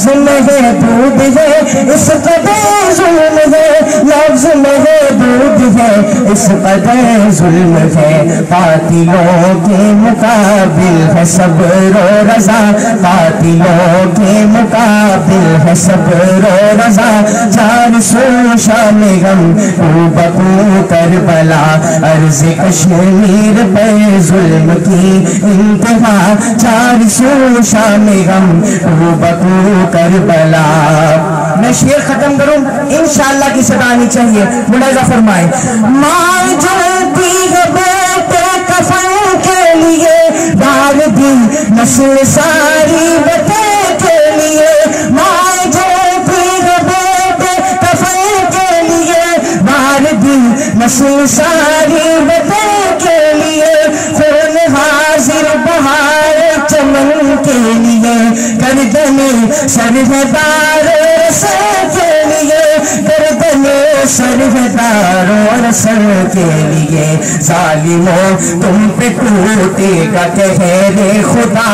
لفظ محدود ہے اس قدر ظلم ہے، لفظ محدود ہے اس قدر ظلم ہے، قاتلوں کے مقابل ہے صبر و رضا، قاتلوں کے مقابل ہے صبر و رضا، 400 شام غم کو بکو کربلا، عرض کشمیر پہ ظلم کی انتہا، 400 شام غم کو بکو کربلا۔ میں شعر ختم کروں، انشاءاللہ کی صدا آنی چاہیے، ملاحظہ فرمائیں۔ ماں جلتی ہے بیٹے کفن کے لیے، ڈال دی نسل ساری بیٹے کے لیے، ماں جلتی ہے بیٹے کفن کے لیے، ڈال دی نسل ساری بیٹے کے لیے، خون حاضر بہار چمن کے لیے، گردنے سرہدار رسل کے لیے، گردنے سرہدار رسل کے لیے، ظالموں تم پہ ٹوٹے گا قہر خدا،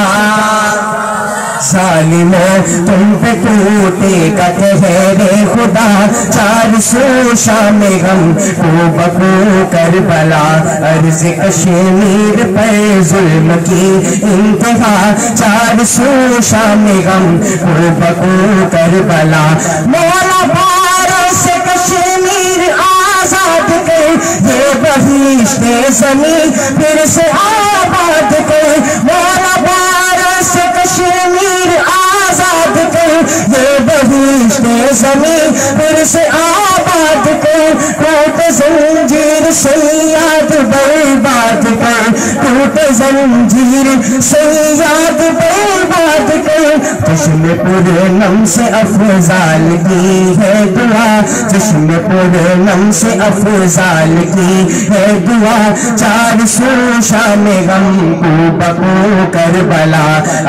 ظالموں تم پہ ٹوٹے گا قہر خدا، 400 شام غم کو بکو کربلا، عرض کشمیر پر ظلم کی انتہا، 400 شام غم کو بکو کربلا، مولا پارس کشمیر آزاد کر، یہ بہشت زمین پھر سے آباد کر، مولا پارس کشمیر آزاد کر، یہ بہشت زمین پھر سے آباد کر، ٹوٹ زنجیر سے یاد برباد کر، ٹوٹ زنجیر سے یاد برباد کر، چشم پورنم سے افضال کی ہے دعا، چشم پورنم سے افضال کی ہے دعا، 400 شام غم کو بکو کربلا،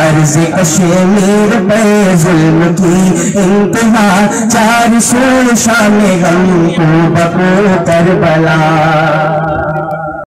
عرض کشمیر پہ ظلم کی انتہا، 400 شام غم کو بکو کربلا۔